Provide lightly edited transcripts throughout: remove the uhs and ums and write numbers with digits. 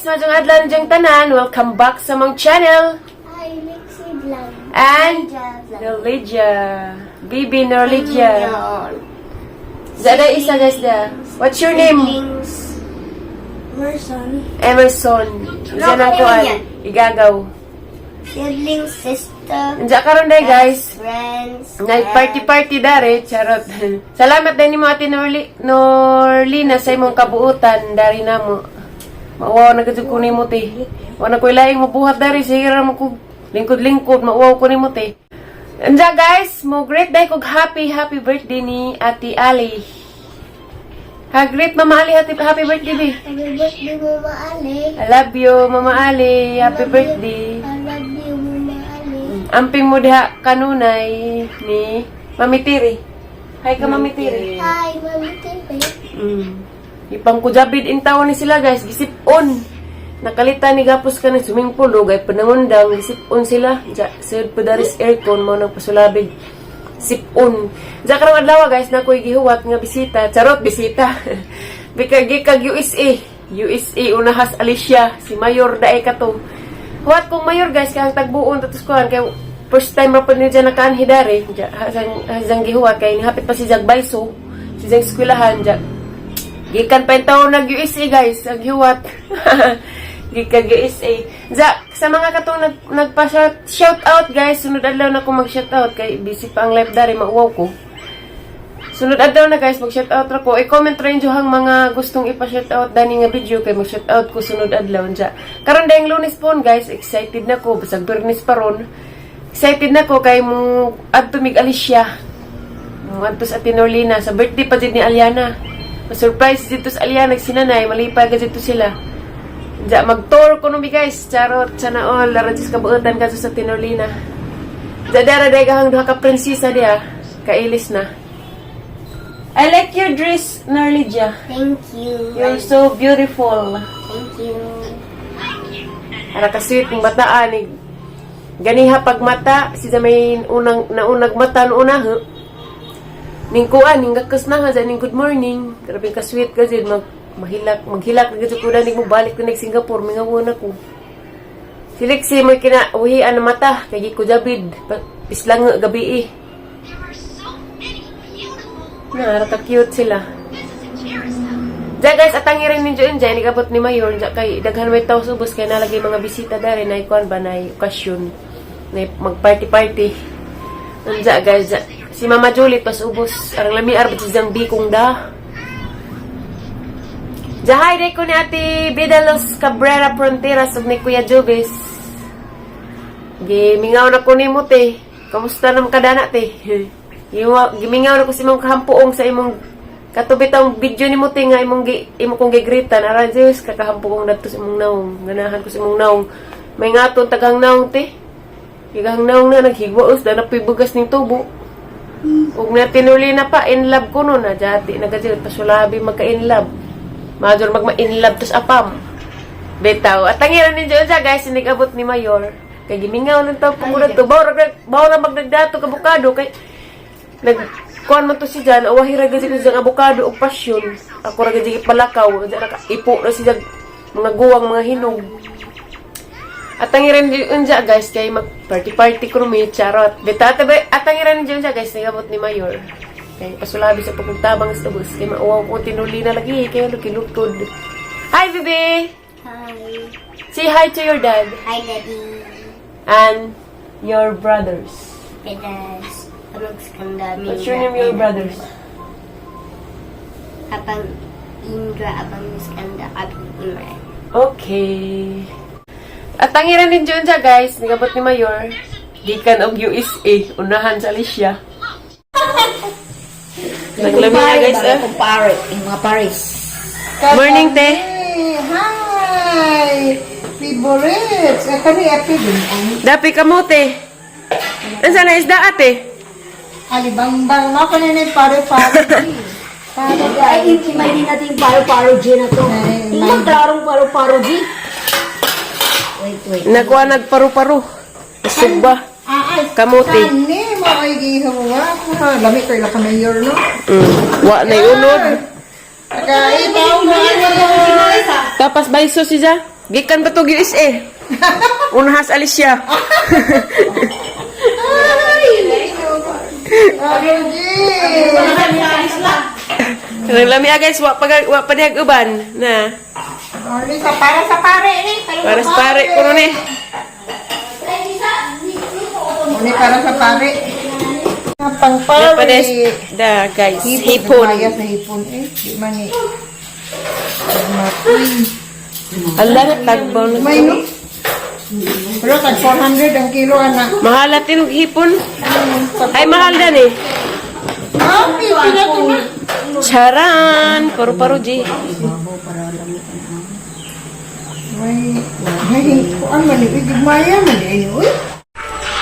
Majong adlaw ninyo tanan. Welcome back sa mong channel. Hi, Lexi Vlog. And Norligia. Bibi Norligia. Zada isa guys da. What's your name? Emerson. Isa na kuan. Igagaw. Siblings, sister, Diyan karon day guys. friends, Nag-party dare, charot. Salamat din ni mo Ate Norlina sa imong kabuutan dari namo. Mauwaw na gud ko nimo te. Wa na koy laing mabuhat dari sigira mo ko lingkod-lingkod mauwaw ko nimo te. Anja guys, mo great day kog happy birthday ni Ate Ali. Ha great Mama Ali, happy birthday be. happy birthday, Mama Ali. I love you Mama Ali, happy birthday. I love you, Mama Ali. Amping mo diha kanunay ni Mami Tiri. Hi ka Mami Tiri. Hi, Mami Tiri. Ipang kujabid in tawon ni sila guys, gisipon. Nakalita ni gapos ka ng swimming pool, gay panangundang, gisipon sila. Sud padaris aircon mo nang pasulabig. Sipon. Diya karong adlaw guys, na ko'y gihuwat nga bisita. Charot, bisita. Bikag USA. USA, unahas Alicia. Si Mayor Dae ka to. Huwat kong Mayor guys, kaya tagbuon, tatos kuhan. Kaya first time rapod niya dyan nakaanhidari. Hasang gihuwat, kaya hapit pa si Jagbaiso. Si Jang Eskwelahan. Gikan pa yung taon nag-USA guys, nag-hiwat. Gikan USA. Sa mga katong nagpa-shout out guys, sunod adlaw na ko mag-shout out. Kay busy pa ang live dari, mauwaw ko. Sunod adlaw na guys, mag-shout out ra ko. I-comment rin nyo hang mga gustong ipa-shout out dani nga video, kay mag-shout out ko sunod adlaw. Karon dayang Lunes po guys, excited na ko. Basag Bernis pa ron. Excited na ko kay mo adto mig Alicia. Mo adto sa Ate Norlina. Sa birthday pa dito ni Aliana. Ma-surprise dito sa Aliana, nagsinanay, malipay ka dito sila. Mag-tour ko numi guys, charot, sana all, laradis kabuutan ka sa Tinorlina. Dara kahang duha ka prinsesa dia, kailis na. I like your dress, Norligia. Thank you. You're so beautiful. Thank you. Ara ka sweet ng bataan, ganiha pag mata, siya may naunag mata noon na, ning kuan ning gakas na nga ning good morning, grabe ka sweet kasi maghilak na gid ko ning mo balik ko ning Singapore mingawan ako. Si Lexi mo kinauhi ana mata kay ko jabid pislang gabi na ka cute sila. Guys, atangi rin ninyo dyan, ikabot ni Mayor, kay daghan may tao subos kay nalagay mga bisita dari na ikuan ba na okasyon na mag-party. Anja guys, si Mama Julie pas ubos arang lami arbit si Zang Bikong da. Jahay day ko ni Ate Bidalos Cabrera Fronteras ug ni Kuya Jubes. Gimingaw na ko nimo te. Kamusta nam kadana te? Gimingaw na ko si imong kahampuong sa imong katubitang video nimo te nga imong kong gigritan aran Zeus kakahampuong dadto sa imong naong. Ganahan ko sa imong naong. May ngaton tagang naong te. Gigang naong na naghigwaos da napibugas ning tubo. Ug na Tinurlina pa in love ko no na jati nagajud pasulabi magka-in love. Major magma-in love tos apam. Betaw at tangiran ninyo sa guys inigabot ni Mayor. Kay gimingaw nang taw pagura to bawo na magdagdato ka bukado kay kuan man to si Jan awahi ra gid sa abukado og pasyon. Ako ra gid palakaw ipo ra si mga guwang mga hinog. At tangiran ninyo guys kay mag party ko mi charot. Beta at tangiran ninyo guys nigabot ni Mayor. Kay pasulabi sa pagtabang sa bus kay mauwaw ko Tinurlina lagi kay lukilukod. Hi baby. Hi. Say hi to your dad Hi, Daddy. and your brothers. Pedas. Anong skanda? What's your name, your brothers? Abang Indra, abang skanda, abang Imran. Okay. At tangiran din dyan siya guys, nagabot ni Mayor. Gikan og USA, unahan sa Alicia. Naglami na guys Yung mga Paris. Morning te. Hi! Favorites! Kami epi din. Dapi kamote. Ansa na isda ate? Alibambang mo ko na yung paro-paro. Ay, may din natin paro-paro G na to. Tingnan klarong paro-paro G. Wait. Nakuha nagparu-paru. Sugba. Kamote. Kani mo ay gihawa. Lami ko ila ka mayor, no? Wa na unod. Nagaibaw na. Tapas baiso siya. Gikan ba to USA? Unhas Alicia. Aron, G. Kanang lami guys, wa pa diag uban na. Lisa, para sa pare ni. Para sa pare kuno ni. Ini para sa pare. Pang Napades pare. da guys, Hipon. hipon. Mayas na hipon eh. Di man ni. Matuy. Ala na tagbaw na. May no? Pero tag 400 ang kilo anak. Mahal natin og hipon. Ay mahal dan eh. Ah, pipi na to na. Charan, paru-paru ji. May kuan man ni Maya man ni. Uy.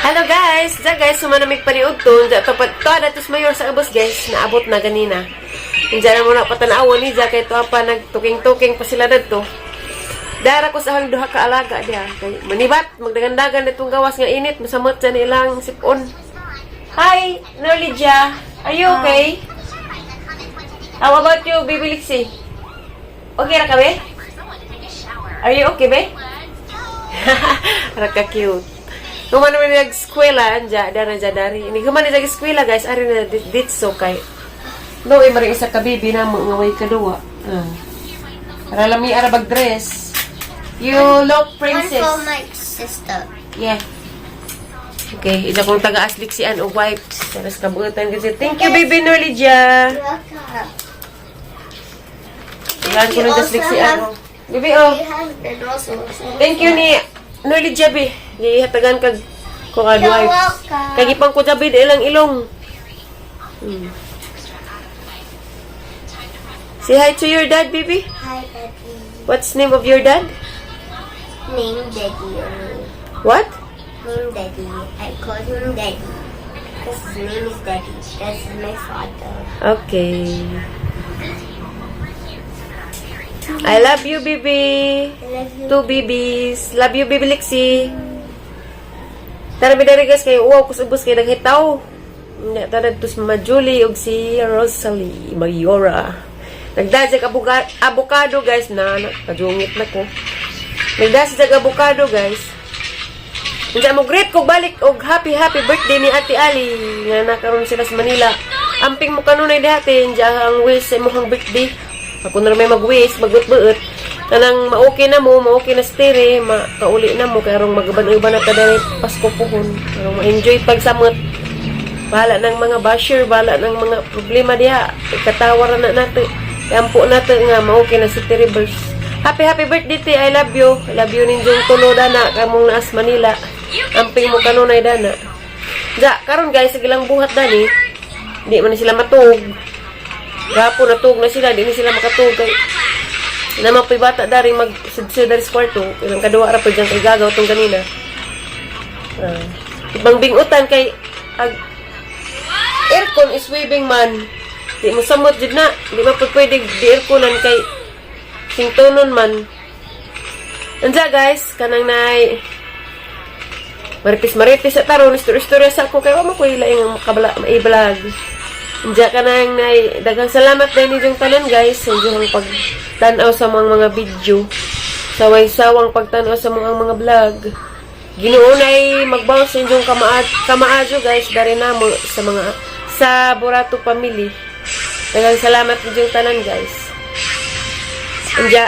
Hello guys, sumanamig paniud to. To datos mayor sa ubos guys, naabot na ganina. Diyan na muna patanawon ni kay to pa nagtuking-tuking pa sila dadto. Dara ko sa hang duha ka alaga dia. Kay manibat magdagandagan ditong gawas nga init, masamot sa ilang sipon. Hi, Norlidia. Are you okay? How about you, Baby Lixie? Okay ra ka be? Are you okay be? Raka cute. Kuman naman nag-eskwela, dara dari. Ini kuman nag-eskwela guys, ari na ditso kay. No, maring isa ka bibi na mo nga way kaduwa. Para lami ara bag dress. You look One princess. for my sister. Yeah. Okay, ida kong taga-aslik si o wipes. Taras kabuutan kasi. Thank you, baby Norlidia. Welcome. Ilan ko nang aslik si Baby, oh. We have the also. Thank you ni Norlidia, be. Gihatagan kag ko kag You're wipes. welcome. Kagipang ko jabi ilang ilong. Say hi to your dad, baby. Hi, Daddy. What's name of your dad? Name Daddy only. What? Name Daddy. I call him Daddy. Because his name is Daddy. That's my father. Okay. I love you, baby. I love you. Two babies. Love you, baby Lixie. Tara bidari guys kay uwaw kusubos kay naghitaw. Nya tara tus Mama Julie ug si Rosalie Mayora. Nagdasig avocado guys na kadungit na ko. Nagdasig avocado guys. Unsa mo greet ko balik og happy birthday ni Ate Ali nga nakaroon sila sa Manila. Amping mo kanunay dihati diya ang wish sa imong birthday. Ako na may mag-wish, magbuot-buot. Kanang ma-okay na mo, ma-okay na stire, makauli na mo, karong magaban-uban na tadari Pasko pohon. Karong ma-enjoy pagsamot. Bahala ng mga basher, bahala ng mga problema diha. Ikatawaran na natin. Kampo natin nga, ma-okay na si Teribers. Happy birthday, te. I love you. I love you ninjong tulo dana, kamong naas Manila. Amping mo kanunay dana. Ja, karon guys, sigilang buhat dani. Di man sila matug. Gapo natug na sila, di na sila makatug kay naman pa'y bata daring mag-sudso dari sa kwarto. Ilang kadua ra pa dyan kay gagaw itong kanina. Ibang bingutan kay aircon is waving man. Di mo samot dyan na. Di mo pwede di airconan kay singtonon man. Andiya guys, kanang nay maritis sa taron, istorya sa ako kay wala ko ilaing ang maibalag. Andiya ka nang nay daghang salamat dahil ninyong tanan guys sa inyong pagtanaw sa mga video. Saway-sawang pagtanaw sa mga vlog. Ginoo nay magbaw sa inyong kamaadyo guys dari namo sa Burato family. Daghang salamat ninyong tanan guys. Andiya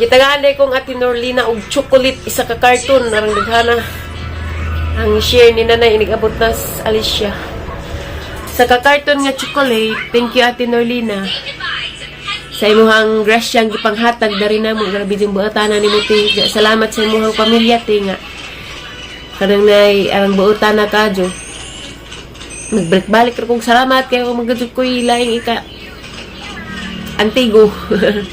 gitagaan day kong Ate Norlina og chocolate isa ka carton arang daghana ang share ni nanay inigabot na Alicia. Sa ka-carton nga chocolate, thank you Ate Norlina. Sa imuhang grasyang gipanghatag dari namo grabe jing buotana ni Muti. Salamat sa imuhang pamilya te nga. Kanang nay arang buotana kadyo. Nagbalik ra kong salamat kay magajud ko ilaing ika Antigo.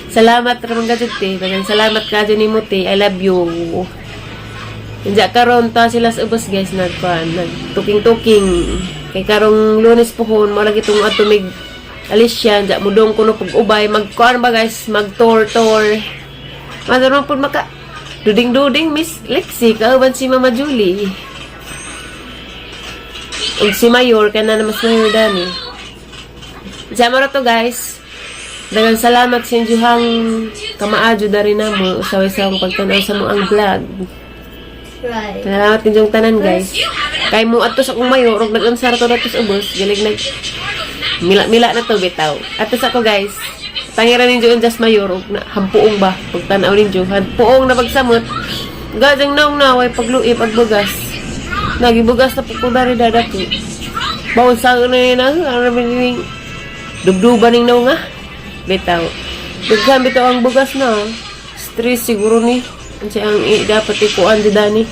Salamat ra magajud te. Daghang salamat kadyo ni Muti. I love you. Diya karon ta sila sa ubos guys nagtuking-tuking. Kay karong Lunes pohon mo lagi itong atumig Alicia, dyan mudong kuno pag-ubay, mag-kuan ba guys, mag-tour. Madaron po maka, duding-duding Miss Lexie, kauban si Mama Julie. Ug si Mayor, kana na mas Mayor dani. Diyan mo to guys, Daghang salamat sa inyohang kamaadyo dari namo usaway sa akong pagtanaw sa mo ang vlog. Right. Salamat ninyong tanan guys. Kay mo atos akong mayo og nag-unsar to datos ubos, galig nag mila na to bitaw. Atos ako guys. Tangiran ninyo ang just mayor og hampuong ba pagtanaw ninyo. Hampuong na pagsamot. Gajang naong naway pagluib pagbugas. Nagibugas na po dari dadako. Bawon sa na ang dubduban ning naong nga. Bitaw. Dughan bitaw ang bugas na. Stress siguro ni. Kasi ang dapat ikuan di dani.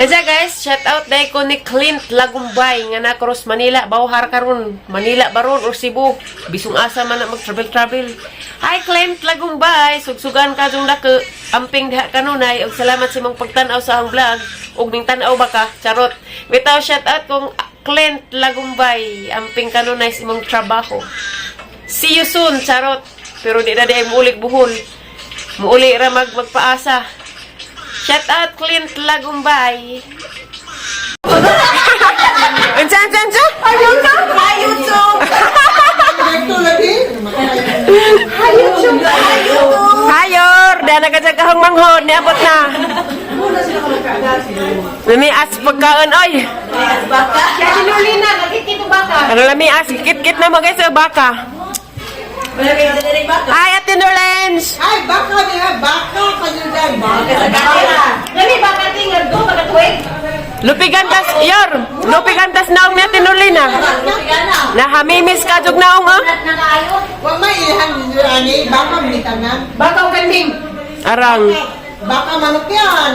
Kaya guys, shout out dahil ko ni Clint Lagumbay nga na Cross Manila. Bawhar karon Manila baron or Cebu. Bisong asa man na mag-travel. Hi Clint Lagumbay, sugsugan ka jung dako. Amping diha kanunay og salamat sa imong pagtan-aw sa ang vlog. Og ning tan-aw ba ka? Charot. Bitaw shout out kong Clint Lagumbay. Amping kanunay sa imong trabaho. See you soon, charot. Pero di na di ay muulik buhol. Muuli ra magpaasa. Shout out Clint Lagumbay. Unsan? YouTube! Ito lagi. Hayor! Dahil nagkajagahong manghod. Niabot na. Lamias pagkaon, oy! Kaya sinulina, nakikita baka. Ano lamias? Kit-kit na mo guys sa baka. Hi, Ate Norlens! Ay, baka niya. Baka kayo dyan. Lami baka tinggal do, baka tuwing. Lupigantas, yor! Lupigantas naong ni Ate Norlina. Nahamimis ka jug naong, oh! Nakaayo. Huwag maihan ninyo, ani. Baka minitanan. Baka o kanding. Arang. Baka manok yan.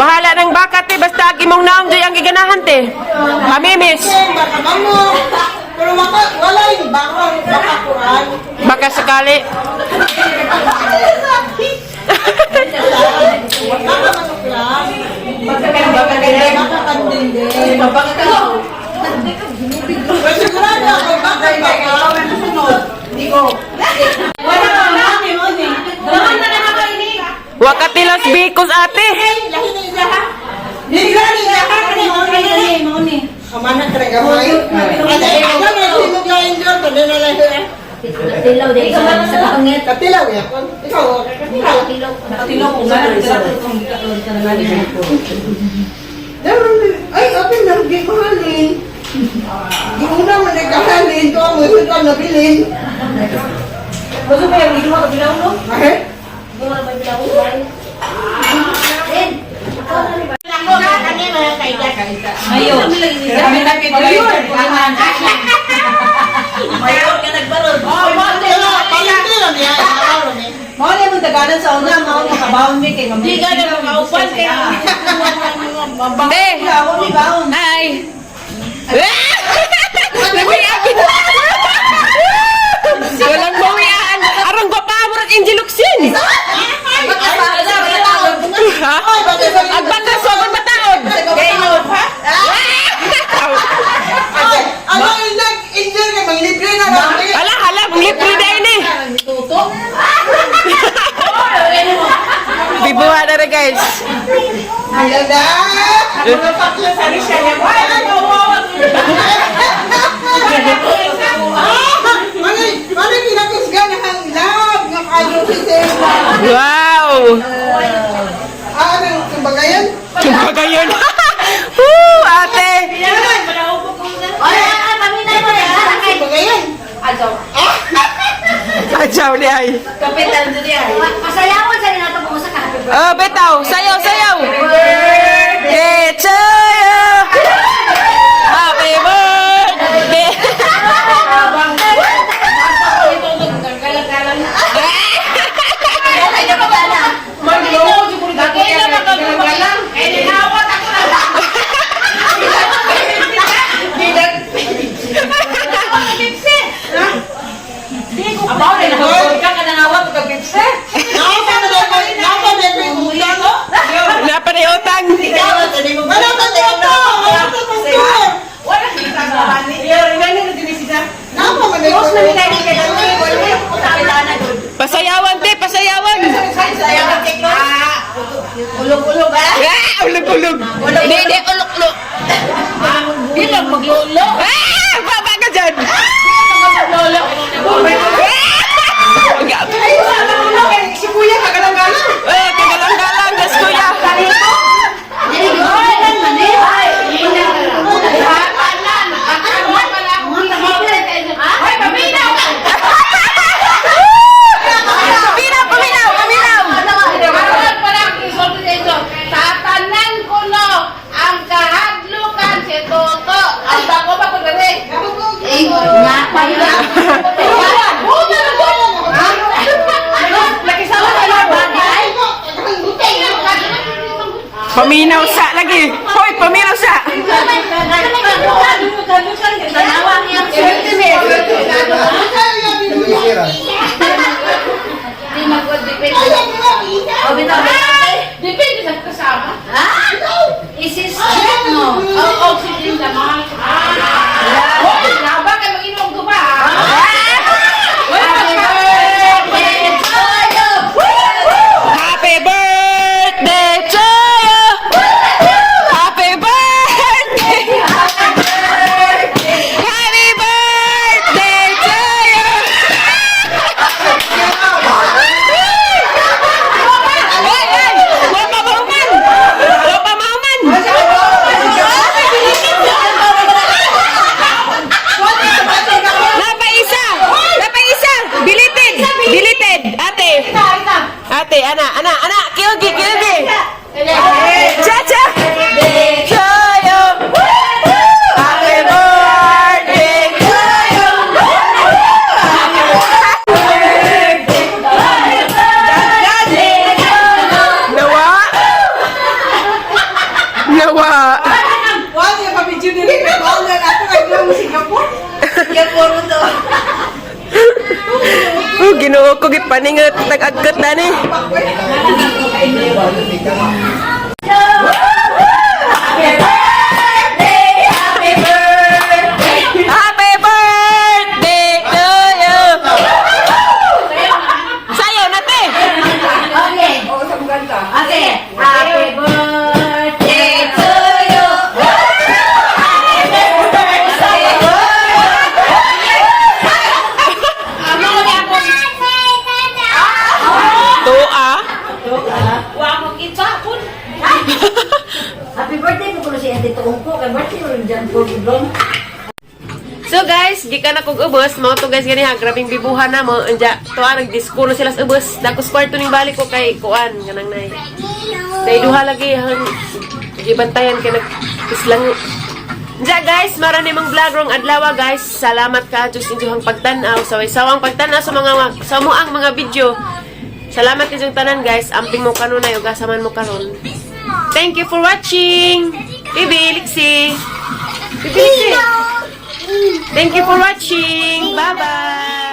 Bahala ng baka, te. Basta agi mong naong joy ang giganahan, te. Hamimis. Baka manok. Pero wala yung baka kuran. Baka sakali. Baka manok lang. Baka kanding din. Pero sigurado ako, baka. Wakatilas bikos, ate. Kamana talaga mo ay? Ano na sinuglayin dyan? Tanda na lang yun. Tilaw din sa pangit. Katilaw yan. Ikaw, Tilaw ko nga. ay, atin lang, di mahalin. Di una mo nagkahalin, ito ang muso ka nabilin. Gusto ba yung hindi mo kabilaw no? Bakit? Hindi mo na kabilaw no? Ayun. Kami na pinag-ayun. Mayor ka nagbarod. Palintilan niya, araw niya. Mao ni mong tagalan sa una, mao ni kabaon mi kay mamay. Di ka na makaupan kaya. Te. Ako ni baon. Hi. Walang bawian. Arang ko pa mo rin Injiluksin. Ha? Agbanda so man bataod. Kayo pa? Ano yung nag-enjoy ka, maglibre na lang. Hala, libre na ini. Tuto? Bibuha na rin guys. Ayaw na! Mga pakla sa risya niya. Ay, Ano pinakusgan ang love ng ano si Sela? Wow. Anong kumbagayan? Pagayon. Woo, ate. Ay, kami na mo yan. Kumbagayan? Ajaw ni ay. Kapitan doon yan. Pasayawan sa rin natin kung sa happy birthday. Oh, betaw. Sayaw. Birthday to you. Happy birthday. Napa na yung utang? Wala ka dito! Wala ka dito! Napa man Pasayawan, te. Pasayawan. Ulog-ulog ah. Ulog-ulog. Hindi, ulog-ulog. Di lang maglolo. Baba ka dyan! Maglolo. Ay, wala mo kay si Kuya kagalang-galang. Kagalang-galang, gas kuya! Tatanan ko no ang kahadlukan si Toto. Ang bako ba ko dere? Paminaw sa lagi! Hoy, paminaw sa! Depende sa kasama. Isis mo. Ang oxygen naman. Hoy, laba ka mag-inom ko ba? Happy birthday to you! Happy birthday! Happy birthday to you! Hey, hey! Huwag pa mauman! Huwag pa mauman! Napaisa! Napaisa! Deleted! Deleted! Ate! Ate, ana! Kiyogi! Cha-cha! Choyo! Happy birthday to you! Nawa! Nawa! Wala niya pa-video nila. Wala na ako kay Glam Singapore. Singapore to. Ginoo ko gipaningat tag-agkat na ni. Happy birthday to you! Sayaw natin! Okay. Okay. Happy birthday to you. Tua! Happy birthday ko kuno si Ate Tuong ko. Kay birthday mo rin dyan po. So guys, gikan na kog ubos, mga to guys gani ha, grabing bibuhan na mo. Anja, tuwa nagdisco na sila sa ubos. Dakos kwarto ning balik ko kay kuan kanang nay. Nay duha lagi hang gibantayan kay nag-islang. Anja guys, mara ni mong vlog rong adlaw guys. Salamat ka Diyos inyong pagtan-aw sa sawang pagtan-aw sa mo ang mga video. Salamat inyong tanan guys. Amping mo kanunay ug gasaman mo karon. Thank you for watching. Bibi Lixie. Bibi Lixie. Thank you for watching. Bye-bye.